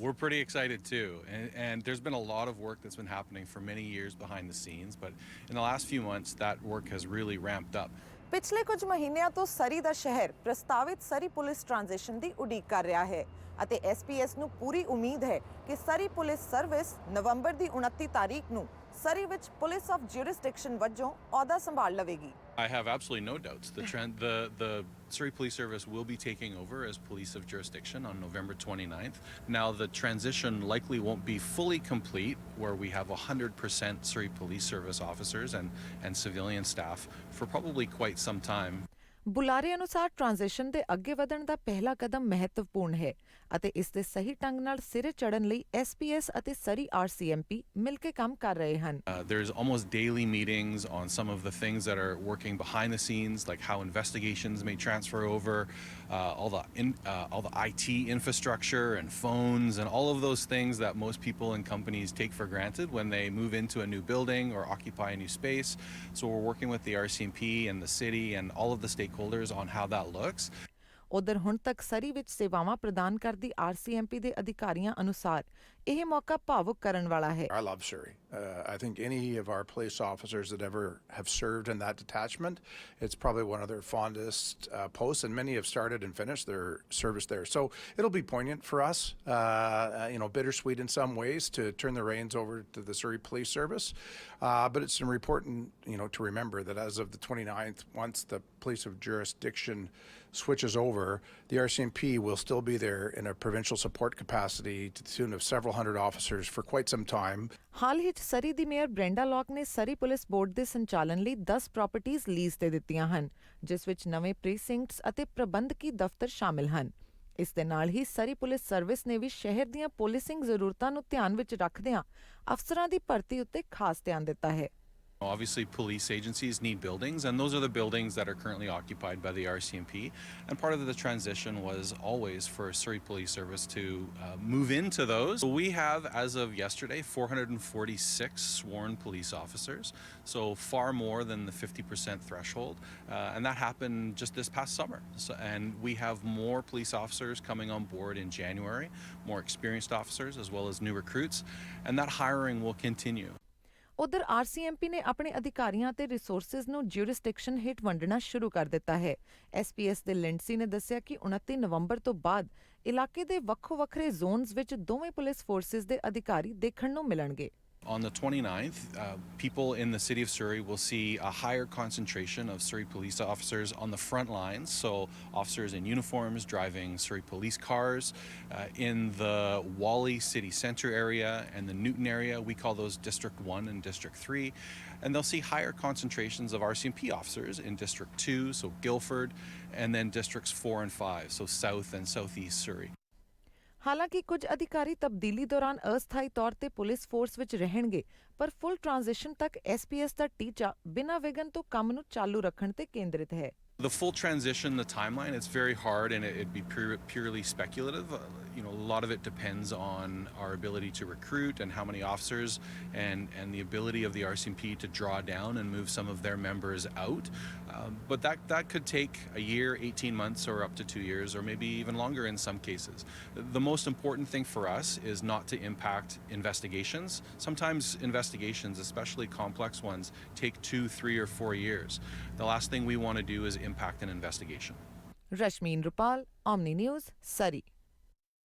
we're pretty excited too. And there's been a lot of work that's been happening for many years behind the scenes, but in the last few months, that work has really ramped up. ਪਿਛਲੇ ਕੁਝ ਮਹੀਨਿਆਂ ਤੋਂ ਸਰੀ ਦਾ ਸ਼ਹਿਰ ਪ੍ਰਸਤਾਵਿਤ ਸਰੀ police transition ਦੀ ਉਡੀਕ ਕਰ ਰਿਹਾ ਹੈ ਅਤੇ ਐਸਪੀਐਸ ਨੂੰ ਪੂਰੀ ਉਮੀਦ ਹੈ ਕਿ ਸਰੀ ਪੁਲਿਸ ਸਰਵਿਸ ਨਵੰਬਰ ਦੀ 29 ਤਾਰੀਖ ਨੂੰ ਸਰੀ ਵਿੱਚ ਪੁਲਿਸ ਆਫ ਜੁਰਿਸਡਿਕਸ਼ਨ ਵਜੋਂ ਅਹੁਦਾ ਸੰਭਾਲ ਲਵੇਗੀ। I have absolutely no doubts. The Surrey Police Service will be taking over as police of jurisdiction on November 29th. Now, the transition likely won't be fully complete, where we have 100% Surrey Police Service officers and civilian staff for probably quite some time. ਬੁਲਾਰੇ ਅਨੁਸਾਰ transition ਦੇ ਅੱਗੇ ਵਧਣ ਦਾ ਪਹਿਲਾ ਕਦਮ ਮਹੱਤਵਪੂਰਨ ਹੈ ਅਤੇ ਇਸ ਦੇ ਸਹੀ ਢੰਗ ਨਾਲ ਸਿਰੇ ਚੜ੍ਹਨ ਲਈ ਐਸਪੀਐਸ ਅਤੇ ਸਰੀ RCMP ਮਿਲ ਕੇ ਕੰਮ ਕਰ ਰਹੇ ਹਨ। There's almost daily meetings on some of the things that are working behind the scenes, like how investigations may transfer over, all the IT infrastructure and phones and all of those things that most people and companies take for granted when they move into a new building or occupy a new space. So we're working with the RCMP and the city and all of the stakeholders on how that looks. ਉਧਰ ਹੁਣ ਤੱਕ ਸਰੀ ਵਿੱਚ ਸੇਵਾਵਾਂ ਪ੍ਰਦਾਨ ਕਰਦੀ RCMP ਦੇ ਅਧਿਕਾਰੀਆਂ ਅਨੁਸਾਰ ਇਹ ਮੌਕਾ ਭਾਵੁਕ ਕਰਨ ਵਾਲਾ ਹੈ। I love Surrey. I think any of our police officers that ever have served in that detachment, it's probably one of their fondest posts, and many have started and finished their service there. So it'll be poignant for us, bittersweet in some ways to turn the reins over to the Surrey Police Service. But it's important, to remember that as of the 29th, once the police of jurisdiction switches over, the RCMP will still be there in a provincial support capacity to the tune of several hundred officers for quite some time. ਹਾਲ ਹੀ 'ਚ ਸਰੀ ਦੀ mayor Brenda lock ਨੇ ਸਰੀ police board ਦੇ ਸੰਚਾਲਨ ਲਈ 10 properties lease ਤੇ ਦਿੱਤੀਆਂ ਹਨ, ਜਿਸ ਵਿੱਚ ਨਵੇਂ ਪ੍ਰੀਸਿੰਕਟਸ ਅਤੇ ਪ੍ਰਬੰਧਕੀ ਦਫ਼ਤਰ ਸ਼ਾਮਿਲ ਹਨ। ਇਸ ਦੇ ਨਾਲ ਹੀ ਸਰੀ ਪੁਲਿਸ ਸਰਵਿਸ ਨੇ ਵੀ ਸ਼ਹਿਰ ਦੀਆਂ ਪੁਲਿਸਿੰਗ ਜ਼ਰੂਰਤਾਂ ਨੂੰ ਧਿਆਨ ਵਿੱਚ ਰੱਖਦਿਆਂ ਅਫਸਰਾਂ ਦੀ ਭਰਤੀ ਉੱਤੇ ਖਾਸ ਧਿਆਨ ਦਿੱਤਾ ਹੈ। Obviously, police agencies need buildings, and those are the buildings that are currently occupied by the RCMP. And part of the transition was always for Surrey Police Service to move into those. We have, as of yesterday, 446 sworn police officers, so far more than the 50% threshold. And that happened just this past summer. And we have more police officers coming on board in January, more experienced officers, as well as new recruits. And that hiring will continue. ਉਧਰ RCMP ਨੇ ਆਪਣੇ ਅਧਿਕਾਰੀਆਂ ਅਤੇ resources ਨੂੰ ਜਿਊਰਿਸਡਿਕਸ਼ਨ ਹੇਠ ਵੰਡਣਾ ਸ਼ੁਰੂ ਕਰ ਦਿੱਤਾ ਹੈ। ਐਸਪੀਐਸ ਦੇ ਲਿੰਡਸੀ ਨੇ ਦੱਸਿਆ ਕਿ 29 ਨਵੰਬਰ ਤੋਂ ਬਾਅਦ ਇਲਾਕੇ ਦੇ ਵੱਖੋ-ਵੱਖਰੇ ਜ਼ੋਨਸ ਵਿੱਚ ਦੋਵੇਂ ਪੁਲਿਸ ਫੋਰਸਿਸ ਦੇ ਅਧਿਕਾਰੀ ਦੇਖਣ ਨੂੰ ਮਿਲਣਗੇ। On the 29th, people in the city of Surrey will see a higher concentration of Surrey police officers on the front lines, so officers in uniforms driving Surrey police cars. In the Whalley city centre area and the Newton area, we call those District 1 and District 3. And they'll see higher concentrations of RCMP officers in District 2, so Guildford, and then Districts 4 and 5, so South and Southeast Surrey. ਹਾਲਾਂਕਿ ਕੁਝ ਅਧਿਕਾਰੀ ਤਬਦੀਲੀ ਦੌਰਾਨ ਅਸਥਾਈ ਤੌਰ ਤੇ police force ਵਿੱਚ ਰਹਿਣਗੇ, ਪਰ ਫੁੱਲ ਟ੍ਰਾਂਜੀਸ਼ਨ ਤੱਕ ਐਸਪੀਐਸ ਦਾ ਟੀਚਾ ਬਿਨਾਂ ਵਿਘਨ ਤੋਂ ਕੰਮ ਨੂੰ ਚਾਲੂ ਰੱਖਣ ਤੇ ਕੇਂਦਰਿਤ ਹੈ। The full transition, the timeline, it's very hard and it'd be purely speculative. A lot of it depends on our ability to recruit and how many officers and the ability of the RCMP to draw down and move some of their members out. But that could take a year, 18 months, or up to 2 years, or maybe even longer in some cases. The most important thing for us is not to impact investigations. Sometimes investigations, especially complex ones, take 2, 3, or 4 years. The last thing we want to do is impact an investigation. Rashmeen Rupal, OMNI News, Surrey.